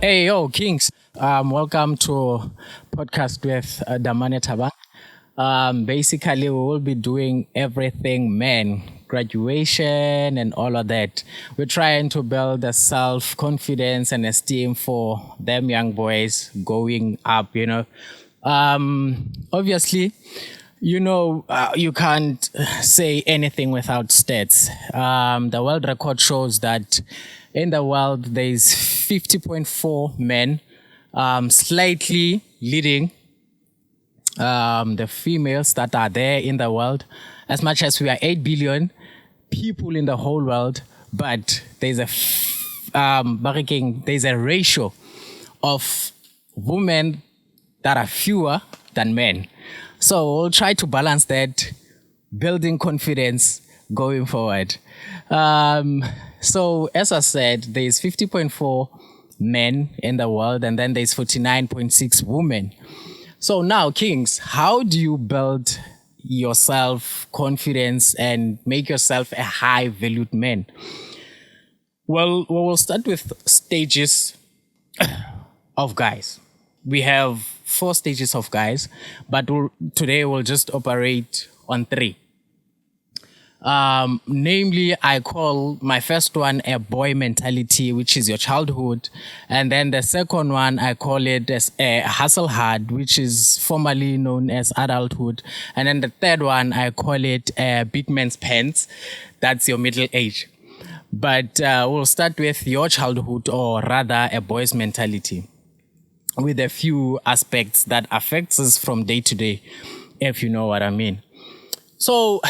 Hey, yo, Kings. Welcome to podcast with Damane Taba. Basically, we will be doing everything men, graduation and all of that. We're trying to build a self-confidence and esteem for them young boys going up. Obviously, you can't say anything without stats. The world record shows that in the world there's 50.4 men, slightly leading the females that are there in the world. As much as we are 8 billion people in the whole world, but there's there's a ratio of women that are fewer than men. So we'll try to balance that, building confidence going forward. So as I said, there's 50.4 men in the world, and then there's 49.6 women. So now, Kings, how do you build your self-confidence and make yourself a high-valued man? Well, we'll start with stages of guys. We have 4 stages of guys, but today we'll just operate on 3. Namely, I call my first one a boy mentality, which is your childhood. And then the second one, I call it as a hustle hard, which is formerly known as adulthood. And then the third one, I call it a big man's pants. That's your middle age. But we'll start with your childhood, or rather a boy's mentality, with a few aspects that affects us from day to day, if you know what I mean. So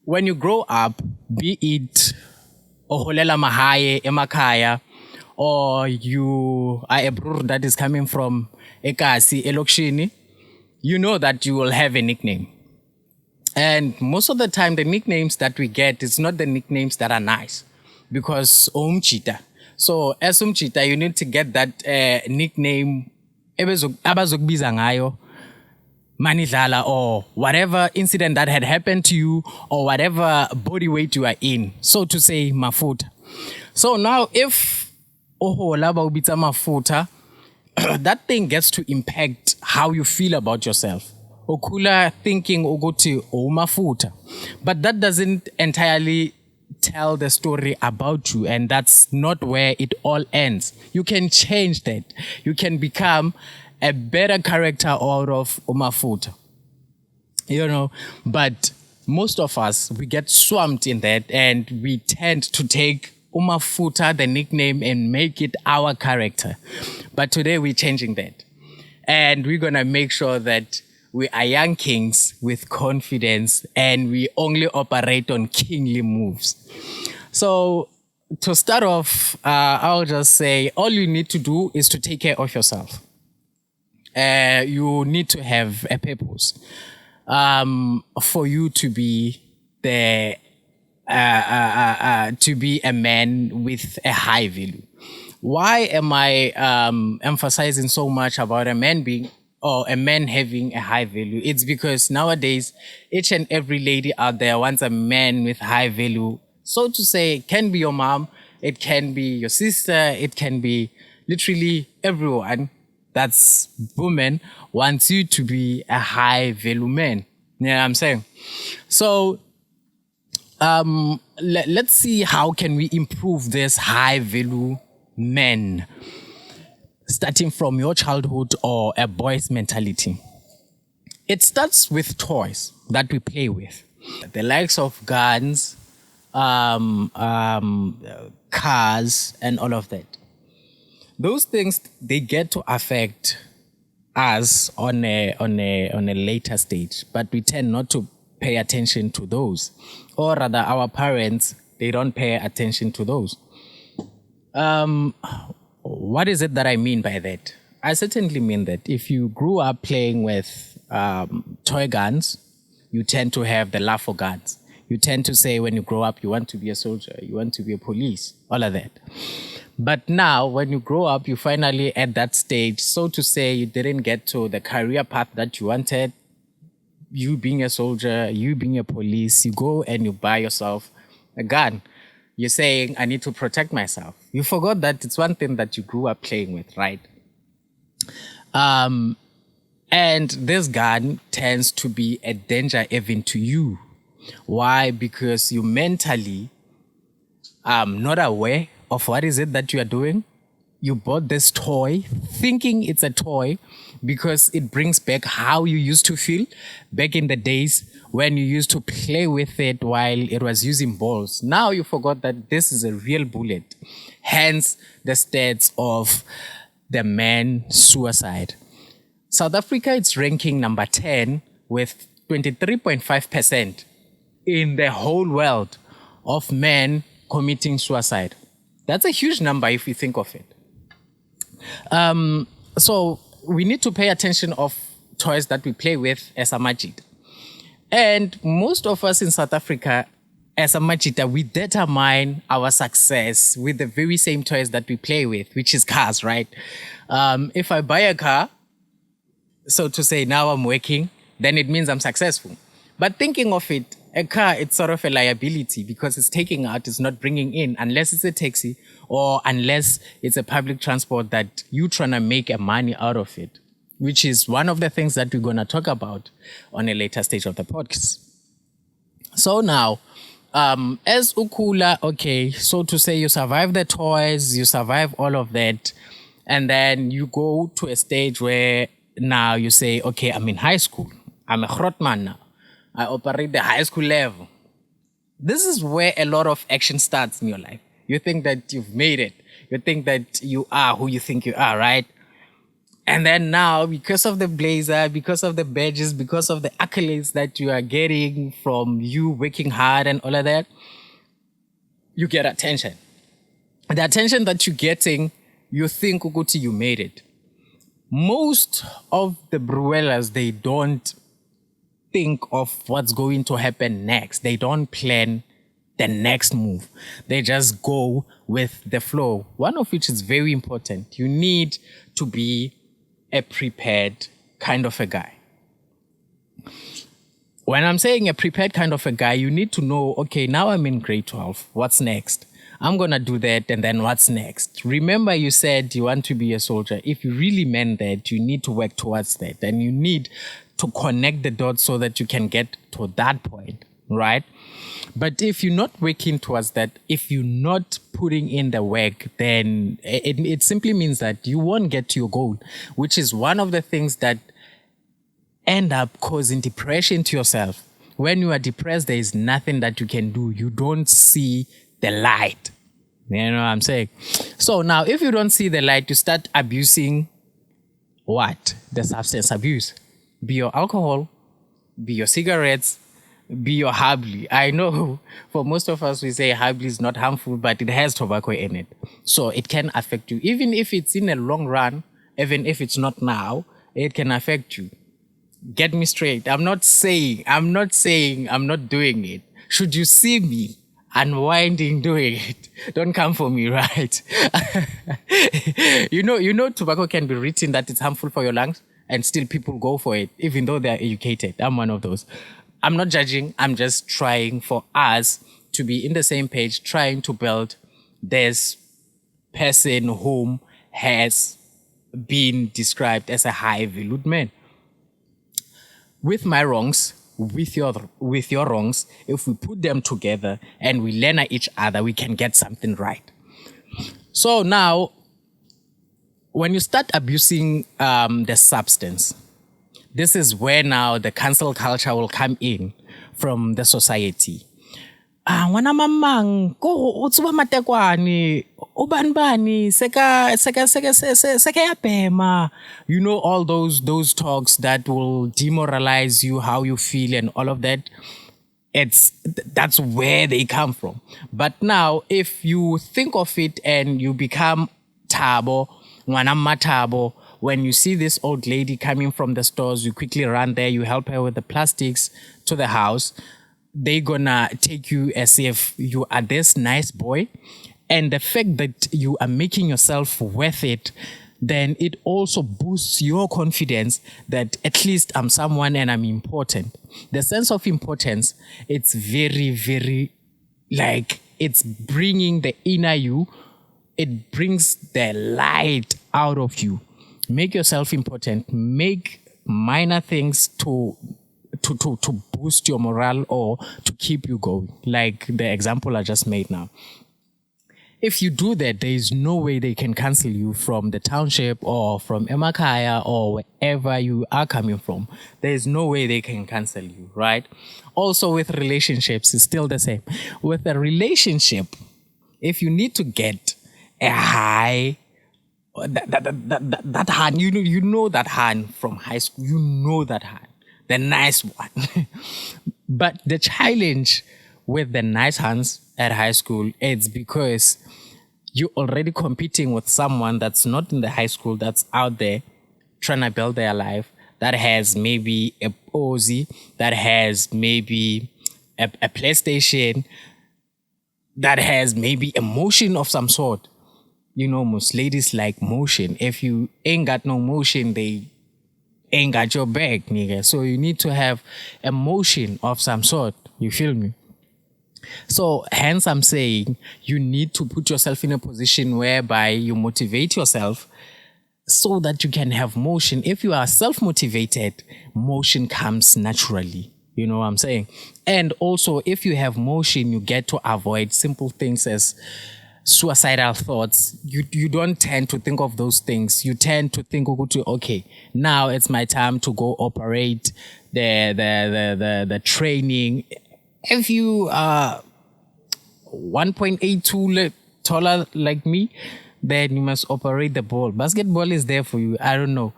when you grow up, be it oholela mahaye emakaya, or you are a brother that is coming from ekasi elokshini, you know that you will have a nickname. And most of the time, the nicknames that we get is not the nicknames that are nice, because umchita. So as umchita, you need to get that nickname abazokubiza ngayo manidlala, or whatever incident that had happened to you, or whatever body weight you are in, so to say, mafuta. So now if laba ubitsa mafuta, that thing gets to impact how you feel about yourself. Okula thinking ukuthi mafuta, but that doesn't entirely tell the story about you, and that's not where it all ends. You can change that. You can become a better character out of umafuta, but most of us, we get swamped in that, and we tend to take umafuta, the nickname, and make it our character. But today we're changing that, and we're gonna make sure that we are young kings with confidence, and we only operate on kingly moves. So to start off, I'll just say all you need to do is to take care of yourself. You need to have a purpose for you to be to be a man with a high value. Why am I emphasizing so much about a man being, or a man having a high value? It's because nowadays, each and every lady out there wants a man with high value. So to say, it can be your mom, it can be your sister, it can be literally everyone that's woman wants you to be a high value man. You know what I'm saying? So let's see how can we improve this high value men, starting from your childhood or a boy's mentality. It starts with toys that we play with, the likes of guns, cars, and all of that. Those things, they get to affect us on a later stage, but we tend not to pay attention to those, or rather, our parents, they don't pay attention to those. What is it that I mean by that? I certainly mean that if you grew up playing with toy guns, you tend to have the love for guns. You tend to say when you grow up, you want to be a soldier, you want to be a police, all of that. But now, when you grow up, you finally at that stage, so to say, you didn't get to the career path that you wanted. You being a soldier, you being a police, you go and you buy yourself a gun. You're saying, I need to protect myself. You forgot that it's one thing that you grew up playing with, right? And this gun tends to be a danger even to you. Why? Because you mentally not aware of what is it that you are doing. You bought this toy thinking it's a toy because it brings back how you used to feel back in the days when you used to play with it while it was using balls. Now you forgot that this is a real bullet. Hence the stats of the man suicide. South Africa is ranking number 10 with 23.5% in the whole world of men committing suicide. That's a huge number if you think of it. So we need to pay attention of toys that we play with as a majid. And most of us in South Africa, as a majida, we determine our success with the very same toys that we play with, which is cars, right? If I buy a car, so to say, now I'm working, then it means I'm successful. But thinking of it, a car, it's sort of a liability because it's taking out, it's not bringing in, unless it's a taxi or unless it's a public transport that you're trying to make a money out of it, which is one of the things that we're going to talk about on a later stage of the podcast. So now, as Ukula, okay, so to say, you survive the toys, you survive all of that, and then you go to a stage where now you say, okay, I'm in high school. I'm a Grotman now. I operate the high school level. This is where a lot of action starts in your life. You think that you've made it. You think that you are who you think you are, right? And then now, because of the blazer, because of the badges, because of the accolades that you are getting from you working hard and all of that, you get attention. The attention that you're getting, you think, Ukuti, you made it. Most of the Bruellas, they don't think of what's going to happen next. They don't plan the next move. They just go with the flow. One of which is very important. You need to be a prepared kind of a guy. When I'm saying a prepared kind of a guy, you need to know, okay, now I'm in grade 12. What's next? I'm going to do that, and then what's next? Remember, you said you want to be a soldier. If you really meant that, you need to work towards that, and you need to connect the dots so that you can get to that point, right? But if you're not working towards that, if you're not putting in the work, then it simply means that you won't get to your goal, which is one of the things that end up causing depression to yourself. When you are depressed, there is nothing that you can do. You don't see the light. You know what I'm saying? So now, if you don't see the light, you start abusing what? The substance abuse. Be your alcohol, be your cigarettes, be your habli. I know for most of us, we say habli is not harmful, but it has tobacco in it. So it can affect you. Even if it's in a long run, even if it's not now, it can affect you. Get me straight. I'm not saying I'm not doing it. Should you see me unwinding doing it, don't come for me, right? You know, tobacco can be written that it's harmful for your lungs, and still people go for it, even though they're educated. I'm one of those. I'm not judging. I'm just trying for us to be in the same page, trying to build this person whom has been described as a high-valued man. With my wrongs, with your wrongs, if we put them together and we learn at each other, we can get something right. So now, when you start abusing the substance, this is where now the cancel culture will come in from the society. Ngwana mamang ko utsuba matekwani ubanbani seka ya pema, you know, all those talks that will demoralize you, how you feel and all of that. That's where they come from. But now if you think of it and you become Thabo, ngwana Thabo, when you see this old lady coming from the stores, you quickly run there, you help her with the plastics to the house. They're gonna take you as if you are this nice boy. And the fact that you are making yourself worth it, then it also boosts your confidence that at least I'm someone and I'm important. The sense of importance, it's very, very, like, it's bringing the inner you it brings the light out of you. Make yourself important. Make minor things to boost your morale or to keep you going. Like the example I just made now. If you do that, there is no way they can cancel you from the township or from Emakaya or wherever you are coming from. There is no way they can cancel you, right? Also with relationships, it's still the same. With a relationship, if you need to get a high, that hand, you know that hand from high school, you know that hand, the nice one. But the challenge with the nice hands at high school, it's because you're already competing with someone that's not in the high school, that's out there trying to build their life, that has maybe a Aussie, that has maybe a PlayStation, that has maybe a motion of some sort. You know, most ladies like motion. If you ain't got no motion, they ain't got your back, nigga. So you need to have a motion of some sort. You feel me? So hence I'm saying you need to put yourself in a position whereby you motivate yourself so that you can have motion. If you are self-motivated, motion comes naturally. You know what I'm saying? And also, if you have motion, you get to avoid simple things as suicidal thoughts. You don't tend to think of those things. You tend to think, okay, now it's my time to go operate the training. If you are 1.82 taller like me, then you must operate the ball. Basketball is there for you. I don't know.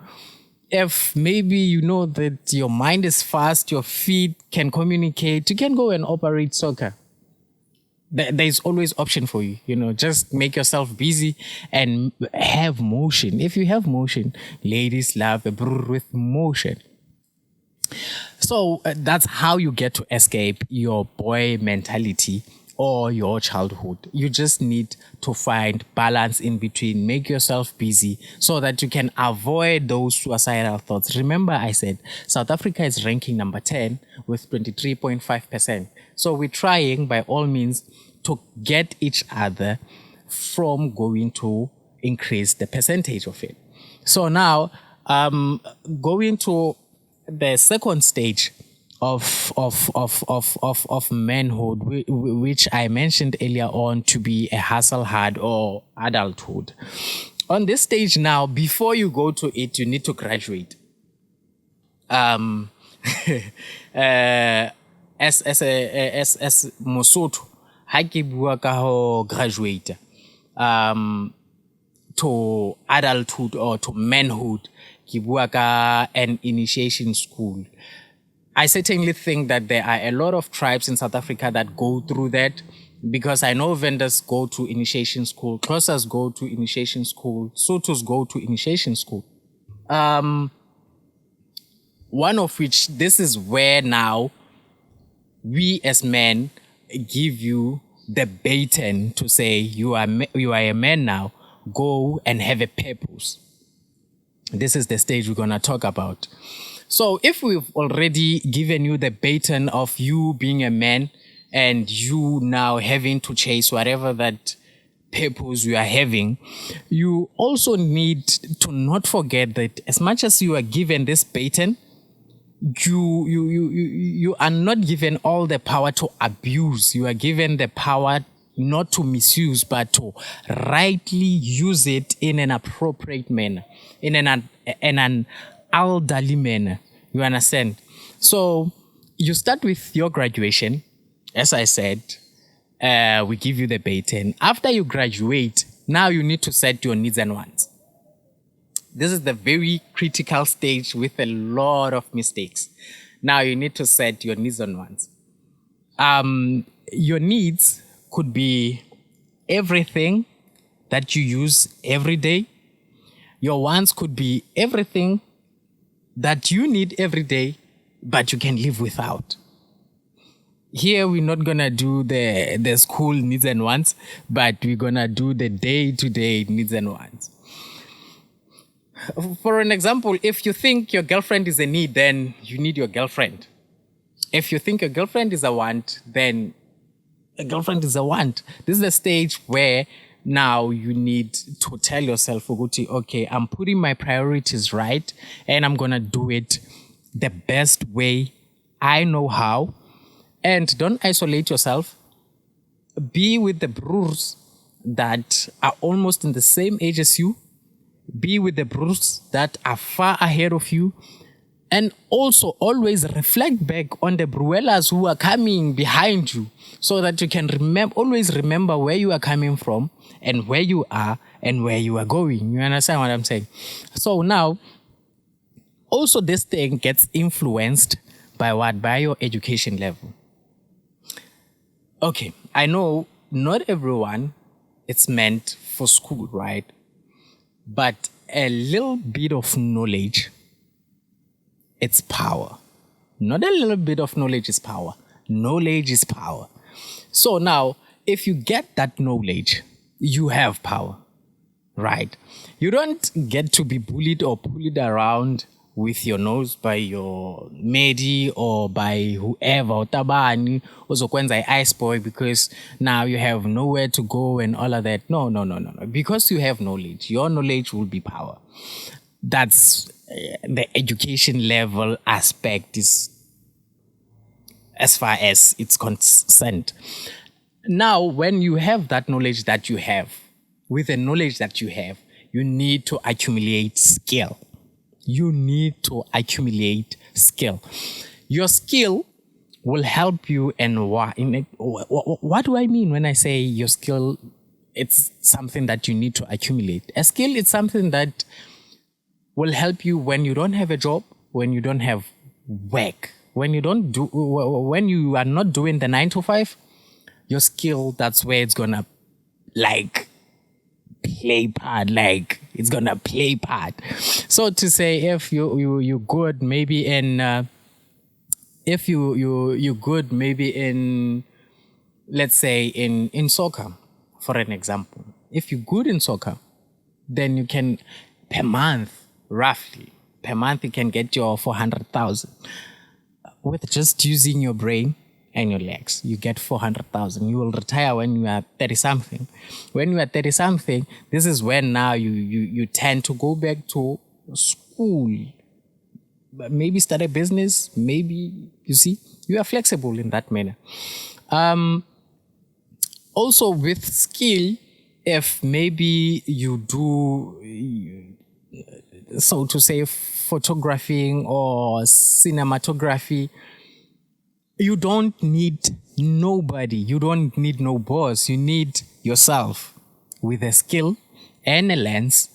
If maybe you know that your mind is fast, your feet can communicate, you can go and operate soccer. There's always option for you. You know, just make yourself busy and have motion. If you have motion, ladies love a brr with motion. So that's how you get to escape your boy mentality or your childhood. You just need to find balance in between. Make yourself busy so that you can avoid those suicidal thoughts. Remember, I said South Africa is ranking number 10 with 23.5%. So we're trying by all means to get each other from going to increase the percentage of it. So now, going to the second stage of manhood, which I mentioned earlier on to be a hustle hard or adulthood. On this stage now, before you go to it, you need to graduate. As Mosotho, ha ke bua ka ho graduate to adulthood or to manhood, ke bua ka an initiation school. I certainly think that there are a lot of tribes in South Africa that go through that, because I know vendors go to initiation school, Xhosas go to initiation school, Sotos go to initiation school. One of which, this is where now we as men give you the baton to say you are a man now, go and have a purpose. This is the stage we're going to talk about. So if we've already given you the baton of you being a man and you now having to chase whatever that purpose you are having, you also need to not forget that as much as you are given this baton, you are not given all the power to abuse. You are given the power not to misuse, but to rightly use it in an appropriate manner, in an elderly manner. You understand? So you start with your graduation. As I said, we give you the baton. After you graduate, now you need to set your needs and wants. This is the very critical stage with a lot of mistakes. Now you need to set your needs and wants. Your needs could be everything that you use every day. Your wants could be everything that you need every day, but you can live without. Here, we're not going to do the school needs and wants, but we're going to do the day-to-day needs and wants. For an example, if you think your girlfriend is a need, then you need your girlfriend. If you think your girlfriend is a want, then a girlfriend is a want. This is the stage where now you need to tell yourself, okay, I'm putting my priorities right and I'm going to do it the best way I know how. And don't isolate yourself. Be with the bros that are almost in the same age as you. Be with the bros that are far ahead of you. And also always reflect back on the bruellas who are coming behind you so that you can always remember where you are coming from and where you are and where you are going. You understand what I'm saying? So now, also this thing gets influenced by what? By your education level. Okay, I know not everyone it's meant for school, right? But a little bit of knowledge, it's power. Not a little bit of knowledge is power. Knowledge is power. So now, if you get that knowledge, you have power, right? You don't get to be bullied or pulled around with your nose by your medi or by whoever, tabani, uzokwenza ice boy, because now you have nowhere to go and all of that. No. Because you have knowledge, your knowledge will be power. That's the education level aspect is as far as it's concerned. Now, when you have that knowledge that you have, with the knowledge that you have, you need to accumulate skill. You need to accumulate skill. Your skill will help you and what do I mean when I say your skill, it's something that you need to accumulate. A skill is something that will help you when you don't have a job, when you don't have work, when you are not doing the 9 to 5, your skill, that's where it's gonna play part. So to say, if you good maybe in if you good maybe in, let's say in soccer, for an example, if you're good in soccer, then you can per month you can get your 400,000 with just using your brain and your legs. You get 400,000. You will retire when you are 30 something. When you are 30 something, this is when now you tend to go back to school, maybe start a business, maybe, you see, you are flexible in that manner. Also with skill, if maybe you do, so to say, photographing or cinematography, you don't need nobody. You don't need no boss. You need yourself with a skill and a lens,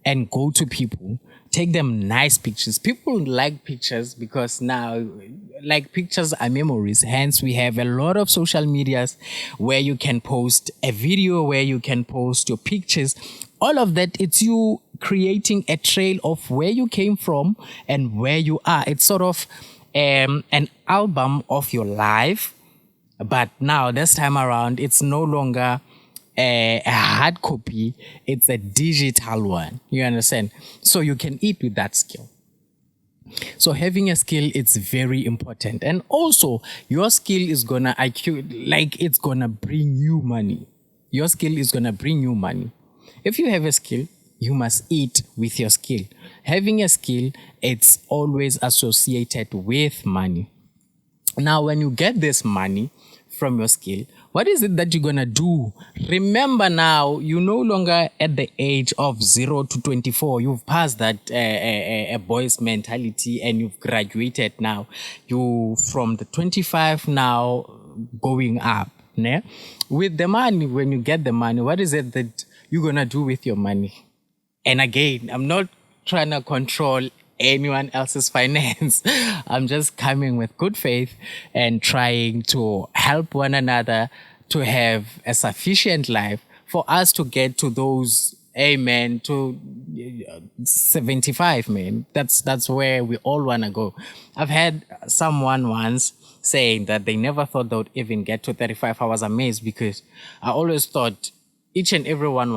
and go to people. Take them nice pictures. People like pictures because now, like, pictures are memories. Hence, we have a lot of social medias where you can post a video, where you can post your pictures. All of that, it's you creating a trail of where you came from and where you are. It's sort of an album of your life, but now this time around, it's no longer a hard copy, it's a digital one. You understand? So you can eat with that skill. So having a skill, it's very important. And also, your skill is gonna it's gonna bring you money. Your skill is gonna bring you money. If you have a skill, you must eat with your skill. Having a skill, it's always associated with money. Now, when you get this money from your skill, what is it that you're going to do? Remember now, you're no longer at the age of 0 to 24. You've passed that a boy's mentality and you've graduated now. You from the 25 now going up. Ne? With the money, when you get the money, what is it that you're going to do with your money? And again, I'm not trying to control anyone else's finance. I'm just coming with good faith and trying to help one another to have a sufficient life for us to get to those, amen, to 75, man. That's where we all want to go. I've had someone once saying that they never thought they would even get to 35. I was amazed because I always thought each and every one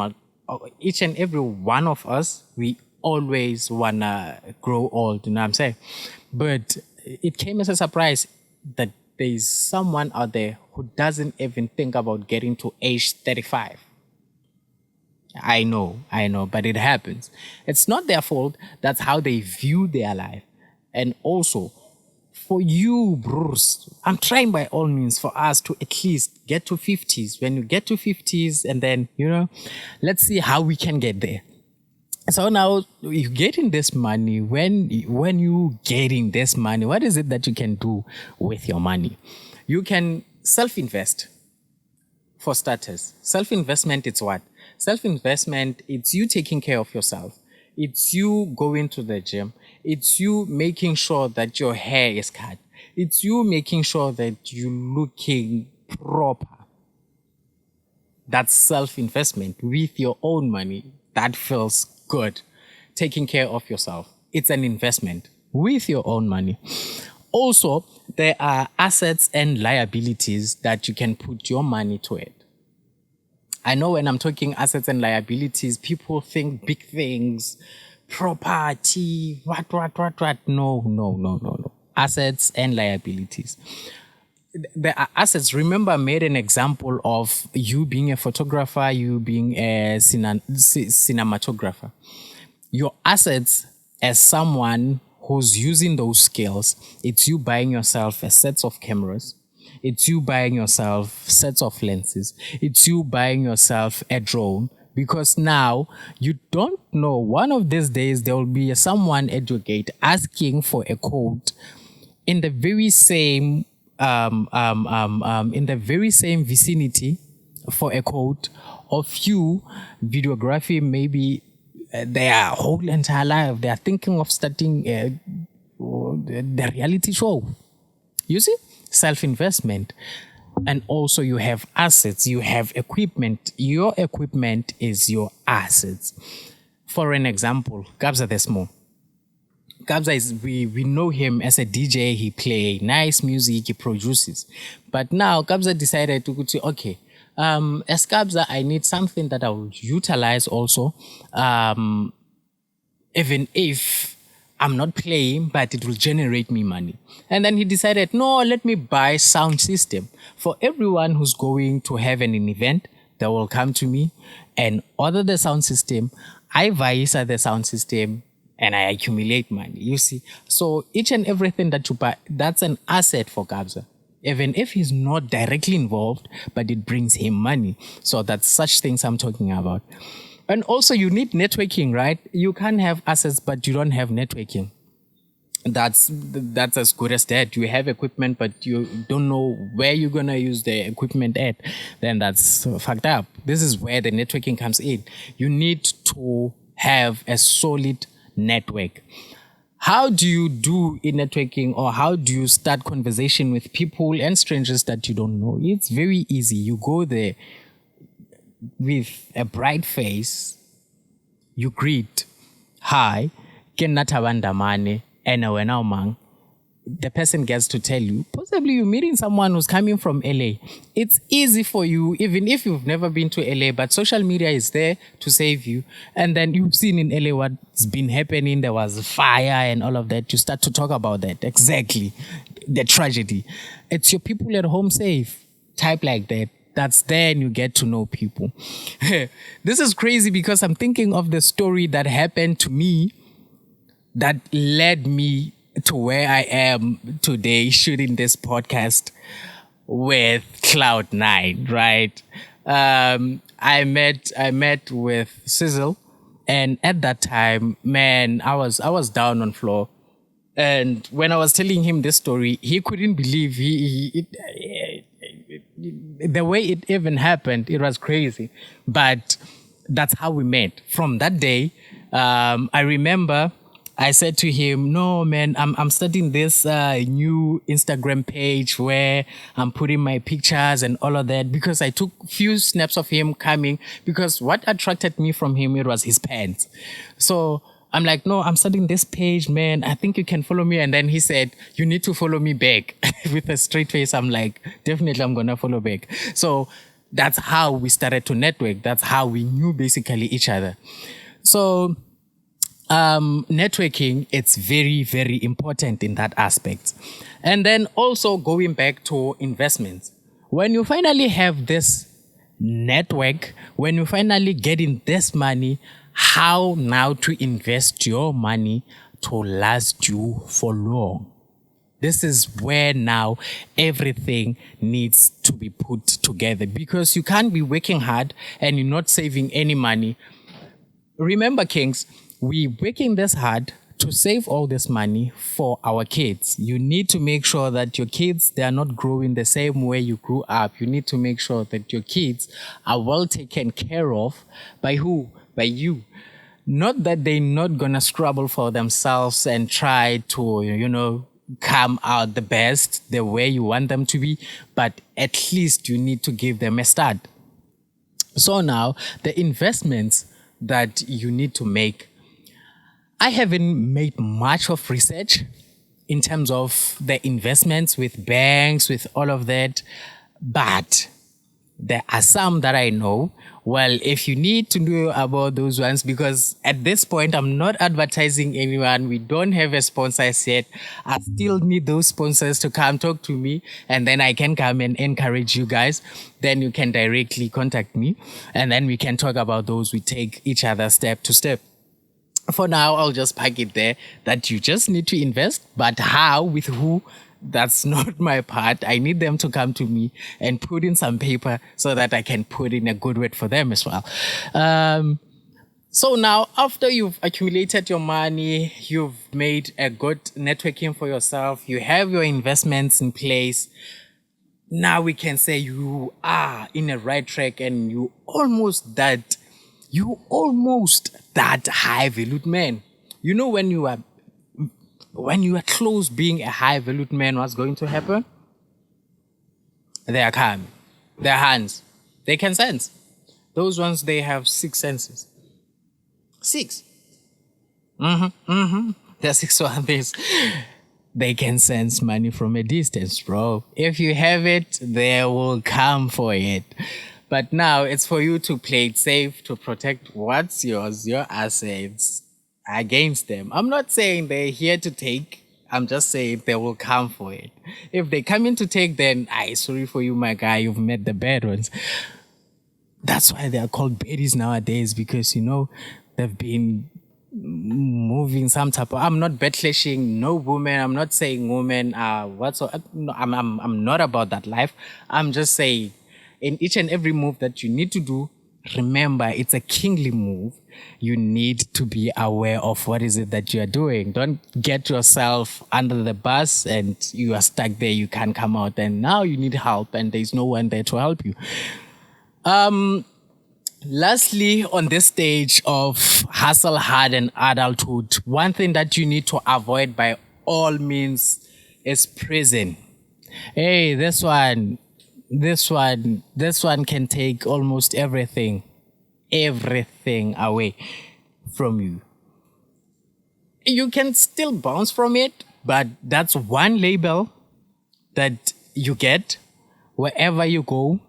of us, we always wanna grow old, you know what I'm saying? But it came as a surprise that there's someone out there who doesn't even think about getting to age 35. I know, but it happens. It's not their fault. That's how they view their life. And also, for you, Bruce, I'm trying by all means for us to at least get to 50s. When you get to 50s, and then, let's see how we can get there. So now you're getting this money. When you getting this money, what is it that you can do with your money? You can self-invest. For starters, self-investment, it's what? Self-investment, it's you taking care of yourself. It's you going to the gym. It's you making sure that your hair is cut. It's you making sure that you're looking proper. That's self-investment with your own money. That feels good. Taking care of yourself. It's an investment with your own money. Also, there are assets and liabilities that you can put your money to it. I know when I'm talking assets and liabilities, people think big things, property, what. No. Assets and liabilities. The assets, remember, I made an example of you being a photographer, you being a cinematographer. Your assets as someone who's using those skills, it's you buying yourself a set of cameras. It's you buying yourself sets of lenses. It's you buying yourself a drone. Because now you don't know, one of these days there will be someone at your gate asking for a code in the very same vicinity for a code of you videography. Maybe their whole entire life they are thinking of starting the reality show. You see, self-investment. And also you have assets, you have equipment. Your equipment is your assets. For an example, Kabza the Small. Kabza is, we know him as a DJ. He play nice music, he produces. But now Kabza decided to say, okay, as Kabza, I need something that I will utilize also, even if I'm not playing, but it will generate me money. And then he decided, no, let me buy sound system. For everyone who's going to have an event, they will come to me and order the sound system. I buy the sound system and I accumulate money. You see? So each and everything that you buy, that's an asset for Kabza. Even if he's not directly involved, but it brings him money. So that's such things I'm talking about. And also you need networking, right? You can't have assets, but you don't have networking. That's as good as that. You have equipment, but you don't know where you're going to use the equipment at. Then that's fucked up. This is where the networking comes in. You need to have a solid network. How do you do in networking, or how do you start conversation with people and strangers that you don't know? It's very easy. You go there with a bright face, you greet, hi, ke nna Thabanda Mane, and wena mang. The person gets to tell you, possibly you're meeting someone who's coming from LA. It's easy for you, even if you've never been to LA, but social media is there to save you. And then you've seen in LA what's been happening. There was fire and all of that. You start to talk about that. Exactly. The tragedy. It's your people at home safe. Type like that. That's then you get to know people. This is crazy because I'm thinking of the story that happened to me that led me to where I am today shooting this podcast with Cloud9, right? I met with Sizzle, and at that time, man, I was down on floor. And when I was telling him this story, he couldn't believe the way it even happened. It was crazy. But that's how we met. From that day, I remember I said to him, no, man, I'm starting this new Instagram page where I'm putting my pictures and all of that, because I took few snaps of him coming, because what attracted me from him, it was his pants. So I'm like, no, I'm starting this page, man. I think you can follow me. And then he said, you need to follow me back. With a straight face, I'm like, definitely I'm going to follow back. So that's how we started to network. That's how we knew basically each other. So networking, it's very, very important in that aspect. And then also going back to investments. When you finally have this network, when you finally get in this money, how now to invest your money to last you for long. This is where now everything needs to be put together, because you can't be working hard and you're not saving any money. Remember, Kings, we working this hard to save all this money for our kids. You need to make sure that your kids, they are not growing the same way you grew up. You need to make sure that your kids are well taken care of by who? By you. Not that they're not gonna struggle for themselves and try to, come out the best the way you want them to be, but at least you need to give them a start. So now the investments that you need to make, I haven't made much of research in terms of the investments with banks, with all of that, but there are some that I know. Well, if you need to know about those ones, because at this point, I'm not advertising anyone. We don't have a sponsor yet. I still need those sponsors to come talk to me, and then I can come and encourage you guys. Then you can directly contact me, and then we can talk about those. We take each other step to step. For now, I'll just pack it there that you just need to invest, but how, with who, that's not my part. I need them to come to me and put in some paper so that I can put in a good word for them as well. So now, after you've accumulated your money, you've made a good networking for yourself, you have your investments in place, now we can say you are in a right track and you almost that high valued man. You know, when you are close being a high valued man, what's going to happen? They are calm. Their hands, they can sense. Those ones, they have 6 senses. 6. The 6 ones, they can sense money from a distance, bro. If you have it, they will come for it. But now it's for you to play it safe, to protect what's yours, your assets, against them. I'm not saying they're here to take. I'm just saying they will come for it. If they come in to take, then sorry for you, my guy. You've met the bad ones. That's why they are called baddies nowadays, because they've been moving some type of. I'm not backlashing no woman. I'm not saying women are whatsoever. No, I'm not about that life. I'm just saying, in each and every move that you need to do, remember, it's a kingly move. You need to be aware of what is it that you are doing. Don't get yourself under the bus and you are stuck there. You can't come out, and now you need help and there's no one there to help you. Lastly, on this stage of hustle hard and adulthood, one thing that you need to avoid by all means is prison. Hey, this one can take almost everything away from you. You can still bounce from it, but that's one label that you get. Wherever you go,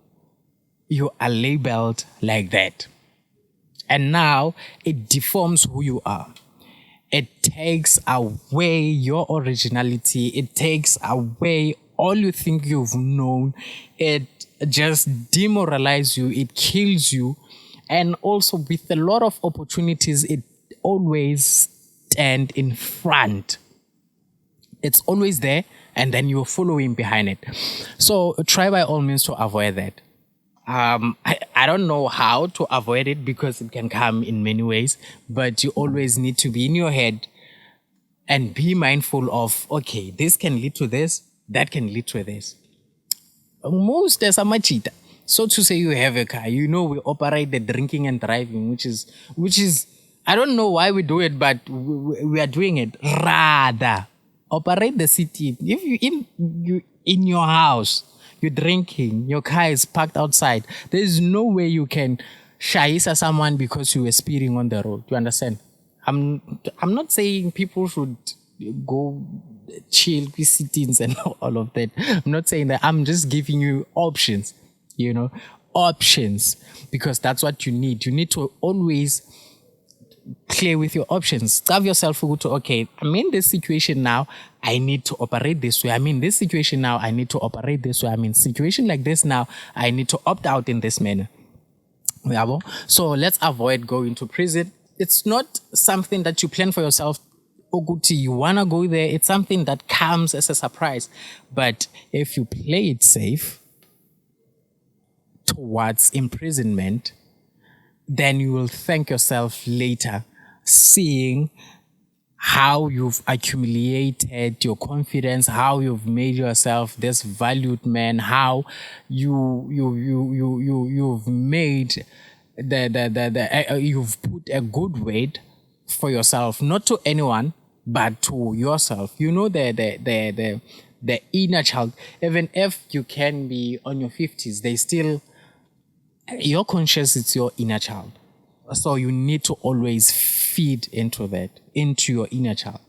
you are labeled like that. And now it deforms who you are. It takes away your originality. It takes away all you think you've known. It just demoralizes you. It kills you. And also, with a lot of opportunities, it always stand in front. It's always there, and then you're following behind it. So try by all means to avoid that. I don't know how to avoid it, because it can come in many ways, but you always need to be in your head and be mindful of, okay, this can lead to this, that can lead to this. Most as a machita. So to say, you have a car, we operate the drinking and driving, which is, I don't know why we do it, but we are doing it. Rather, operate the city. If you in your house, you're drinking, your car is parked outside, there is no way you can shaisa someone because you were speeding on the road. You understand? I'm not saying people should go chill with sit-ins and all of that. I'm not saying that. I'm just giving you options. Options, because that's what you need. You need to always clear with your options. Have yourself to, okay, I'm in this situation now, I need to operate this way. I'm in this situation now, I need to operate this way. I'm in a situation like this now, I need to opt out in this manner. Yabo. So let's avoid going to prison. It's not something that you plan for yourself. Oguti, you wanna go there. It's something that comes as a surprise. But if you play it safe towards imprisonment, then you will thank yourself later, seeing how you've accumulated your confidence, how you've made yourself this valued man, how you've made you've put a good weight for yourself, not to anyone, but to yourself. You know the inner child. Even if you can be on your 50s, they still your conscious, it's your inner child. So you need to always feed into that, into your inner child.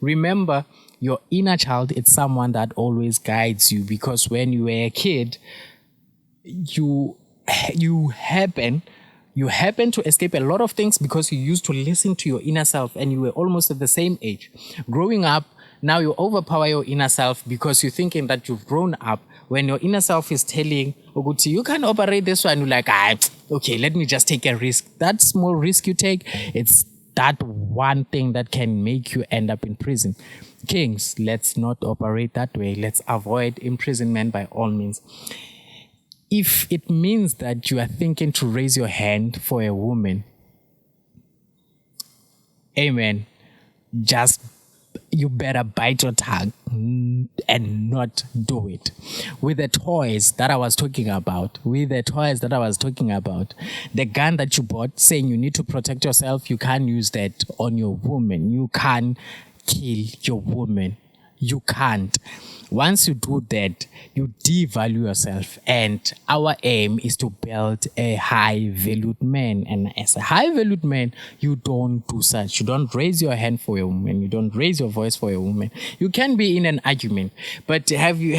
Remember, your inner child, it's someone that always guides you, because when you were a kid, you happen to escape a lot of things because you used to listen to your inner self and you were almost at the same age. Growing up, now you overpower your inner self because you're thinking that you've grown up. When your inner self is telling, Oguti, you can operate this one, you're like, okay, let me just take a risk. That small risk you take, it's that one thing that can make you end up in prison. Kings, let's not operate that way. Let's avoid imprisonment by all means. If it means that you are thinking to raise your hand for a woman, amen, just you better bite your tongue and not do it. With the toys that I was talking about, the gun that you bought saying you need to protect yourself, you can't use that on your woman. You can't kill your woman. You can't. Once you do that, you devalue yourself. And our aim is to build a high-valued man. And as a high-valued man, you don't do such. You don't raise your hand for a woman. You don't raise your voice for a woman. You can be in an argument, but have you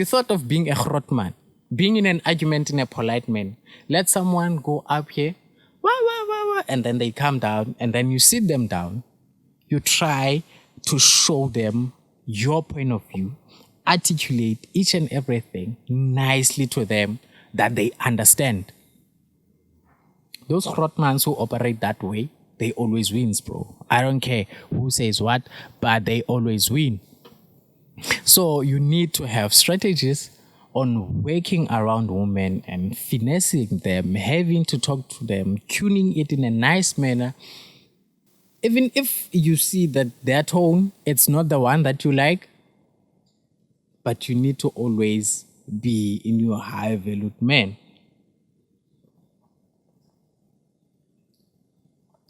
thought of being a grotman? Being in an argument in a polite man. Let someone go up here, wah, wah, wah, wah, and then they come down, and then you sit them down. You try to show them your point of view, articulate each and everything nicely to them that they understand. Those Rotmans who operate that way, they always wins, bro. I don't care who says what, but they always win. So you need to have strategies on working around women and finessing them, having to talk to them, tuning it in a nice manner. Even if you see that their tone, it's not the one that you like, but you need to always be in your high-valued man.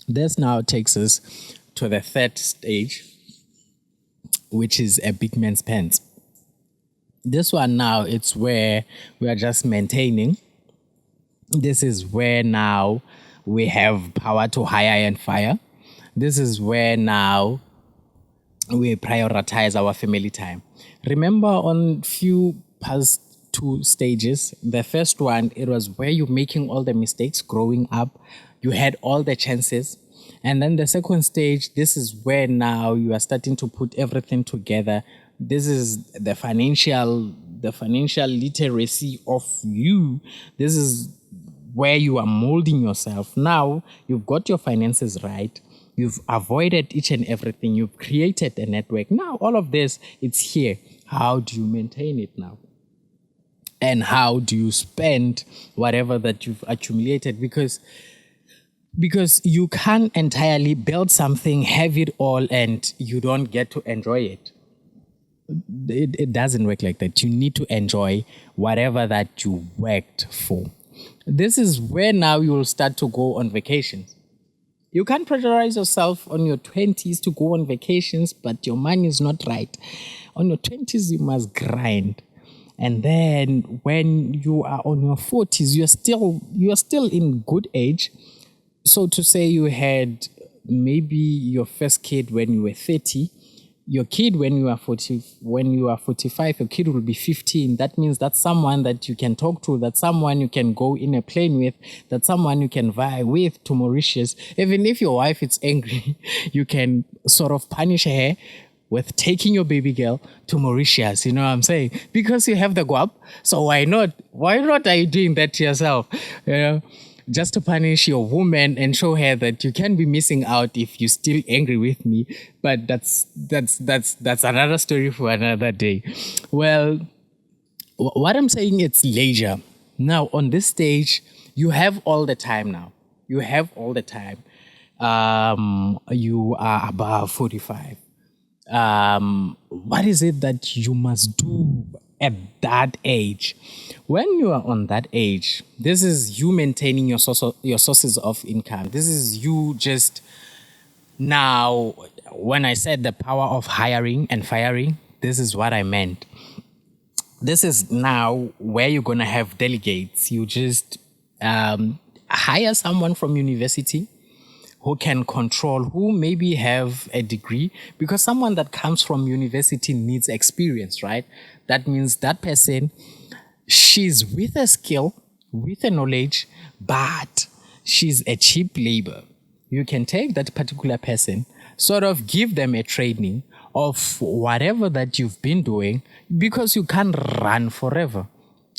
This now takes us to the third stage, which is a big man's pants. This one now, it's where we are just maintaining. This is where now we have power to hire and fire. This is where now we prioritize our family time. Remember on few past two stages, the first one, it was where you're making all the mistakes growing up. You had all the chances. And then the second stage, this is where now you are starting to put everything together. This is the financial literacy of you. This is where you are molding yourself. Now you've got your finances right. You've avoided each and everything. You've created a network. Now, all of this, it's here. How do you maintain it now? And how do you spend whatever that you've accumulated? Because you can't entirely build something, have it all, and you don't get to enjoy it. It doesn't work like that. You need to enjoy whatever that you worked for. This is where now you'll start to go on vacations. You can't pressurize yourself on your 20s to go on vacations, but your money is not right. On your 20s, you must grind. And then when you are on your 40s, you are still in good age. So to say you had maybe your first kid when you were 30, your kid when you are 45, your kid will be 15. That means that's someone that you can talk to, that's someone you can go in a plane with, that's someone you can vie with to Mauritius. Even if your wife is angry, you can sort of punish her with taking your baby girl to Mauritius. You know what I'm saying? Because you have the guap. So why not? Why not are you doing that to yourself? You know, just to punish your woman and show her that you can be missing out if you're still angry with me. But that's another story for another day. Well, what I'm saying, it's leisure. Now, on this stage, you have all the time now. You have all the time. You are above 45. What is it that you must do at that age? When you are on that age, this is you maintaining your sources of income. This is you just now, when I said the power of hiring and firing, this is what I meant. This is now where you're going to have delegates. You just hire someone from university who can control, who maybe have a degree, because someone that comes from university needs experience, right? That means that person, she's with a skill, with a knowledge, but she's a cheap labor. You can take that particular person, sort of give them a training of whatever that you've been doing, because you can't run forever.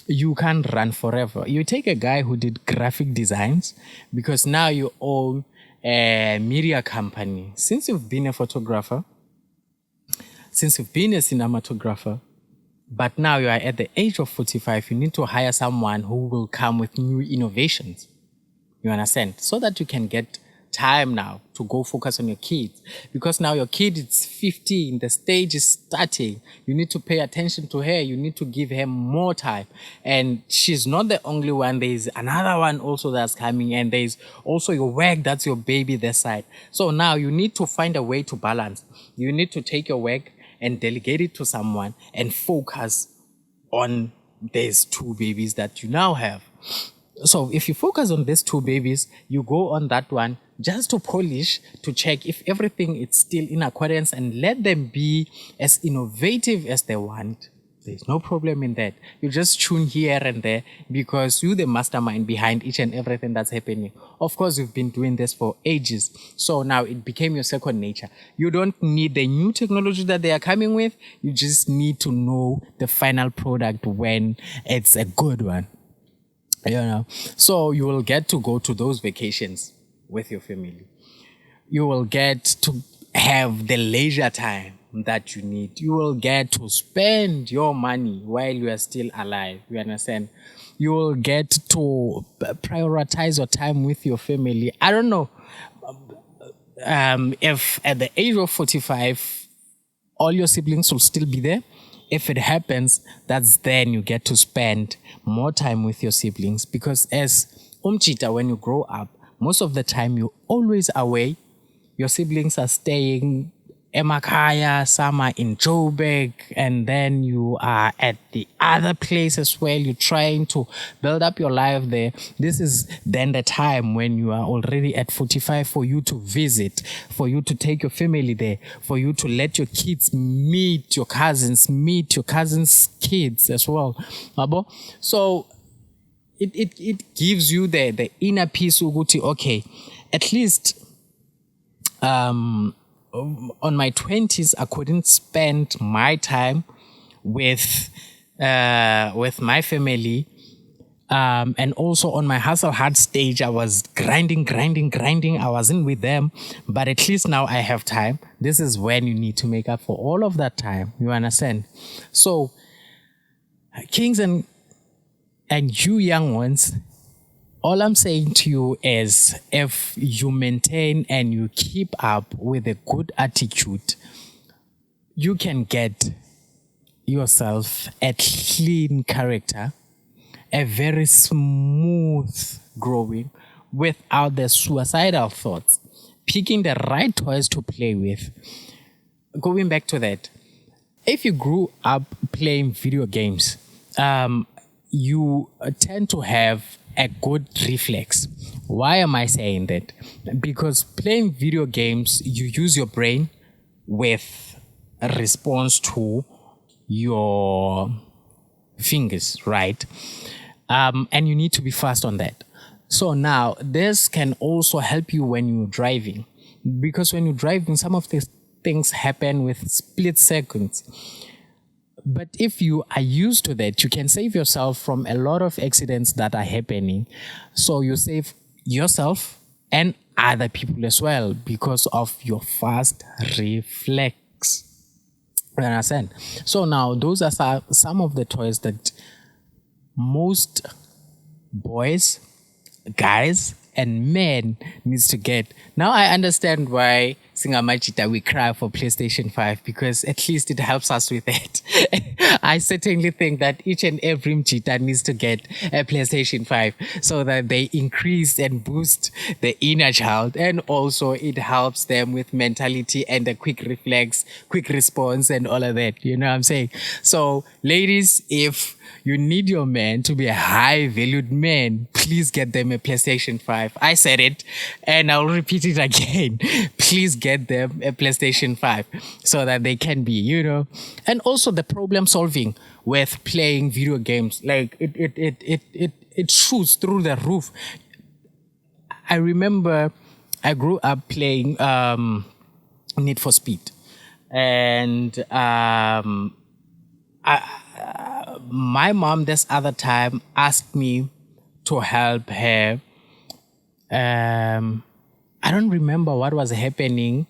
You can't run forever. You take a guy who did graphic designs, because now you own a media company. Since you've been a photographer, since you've been a cinematographer, but now you are at the age of 45, you need to hire someone who will come with new innovations. You understand? So that you can get time now to go focus on your kids, because now your kid is 15, the stage is starting. You need to pay attention to her. You need to give her more time, and she's not the only one. There's another one also that's coming, and there's also your work. That's your baby this side. So now you need to find a way to balance. You need to take your work and delegate it to someone and focus on these two babies that you now have. So if you focus on these two babies, you go on that one just to polish, to check if everything is still in accordance, and let them be as innovative as they want. There's no problem in that. You just tune here and there, because you're the mastermind behind each and everything that's happening. Of course, you've been doing this for ages. So now it became your second nature. You don't need the new technology that they are coming with. You just need to know the final product when it's a good one. You know, so you will get to go to those vacations with your family. You will get to have the leisure time that you need. You will get to spend your money while you are still alive. You understand? You will get to prioritize your time with your family. I don't know if at the age of 45, all your siblings will still be there. If it happens, that's then you get to spend more time with your siblings, because as umchita, when you grow up, most of the time you're always away. Your siblings are staying Emakaya, some are in Joburg, and then you are at the other place as well. You're trying to build up your life there. This is then the time when you are already at 45 for you to visit, for you to take your family there, for you to let your kids meet your cousins kids as well. So it gives you the inner peace, Uguti, okay, at least on my 20s, I couldn't spend my time with my family. And also on my hustle hard stage, I was grinding. I wasn't with them. But at least now I have time. This is when you need to make up for all of that time. You understand? So, kings and you young ones, all I'm saying to you is, if you maintain and you keep up with a good attitude, you can get yourself a clean character, a very smooth growing, without the suicidal thoughts, picking the right toys to play with. Going back to that, if you grew up playing video games, you tend to have a good reflex. Why am I saying that? Because playing video games, you use your brain with a response to your fingers, right? And you need to be fast on that. So now, this can also help you when you're driving. Because when you're driving, some of the things happen with split seconds. But if you are used to that, you can save yourself from a lot of accidents that are happening. So you save yourself and other people as well because of your fast reflex. You understand? So now those are some of the toys that most boys, guys, and men needs to get. Now I understand why Singamachita we cry for PlayStation 5 because at least it helps us with that. I certainly think that each and every Mchita needs to get a PlayStation 5 so that they increase and boost the inner child, and also it helps them with mentality and a quick reflex, quick response and all of that. You know what I'm saying? So ladies, if you need your man to be a high valued man, please get them a PlayStation 5. I said it and I'll repeat it again. Please get them a PlayStation 5 so that they can be, and also the problem solving with playing video games. Like it shoots through the roof. I remember I grew up playing Need for Speed, and my mom this other time asked me to help her. I don't remember what was happening.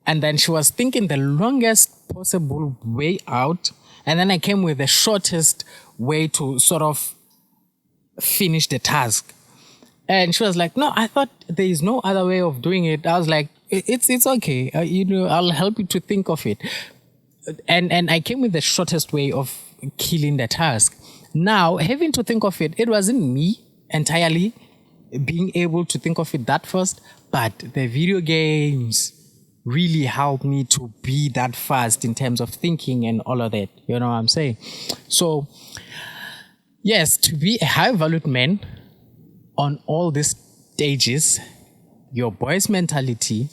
And then she was thinking the longest possible way out. And then I came with the shortest way to sort of finish the task. And she was like, no, I thought there is no other way of doing it. I was like, it's okay. I'll help you to think of it. And I came with the shortest way of killing the task. Now, having to think of it, it wasn't me entirely being able to think of it that first, but the video games really helped me to be that fast in terms of thinking and all of that. You know what I'm saying? So, yes, to be a high-valued man on all these stages, your boy's mentality,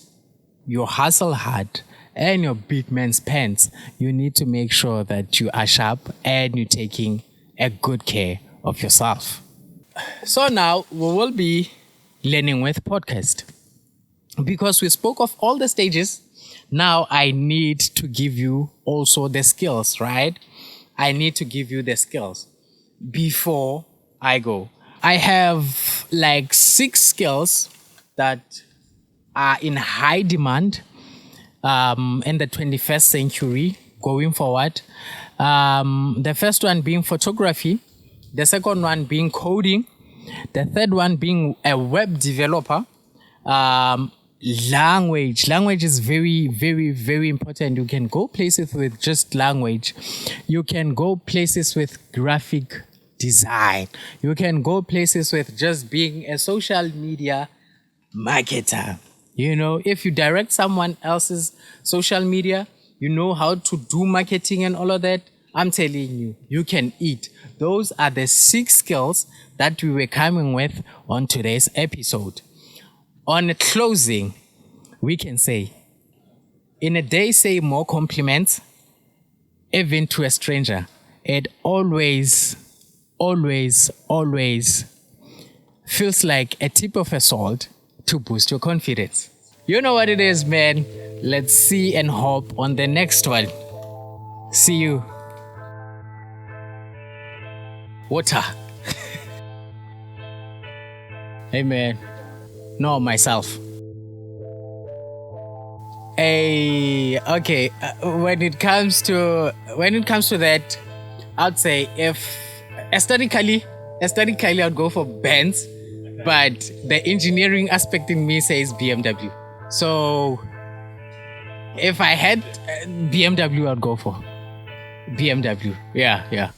your hustle hard, and your big man's pants, you need to make sure that you are sharp and you're taking a good care of yourself. So now we will be learning with podcast. Because we spoke of all the stages, now I need to give you also the skills, right? I need to give you the skills before I go. I have like 6 skills that are in high demand in the 21st century going forward. The first one being photography, the second one being coding, the third one being a web developer. Language is very, very, very important. You can go places with just language. You can go places with graphic design. You can go places with just being a social media marketer. If you direct someone else's social media, you know how to do marketing and all of that. I'm telling you, you can eat. Those are the 6 skills that we were coming with on today's episode. On closing, we can say, in a day, say more compliments, even to a stranger. It always, always, always feels like a tip of a salt to boost your confidence. You know what it is, man. Let's see and hope on the next one. See you. Water. Hey, man. No, myself. Hey, okay. When it comes to that, I'd say if aesthetically, I'd go for Benz, but the engineering aspect in me says BMW. So if I had BMW, I'd go for BMW. Yeah.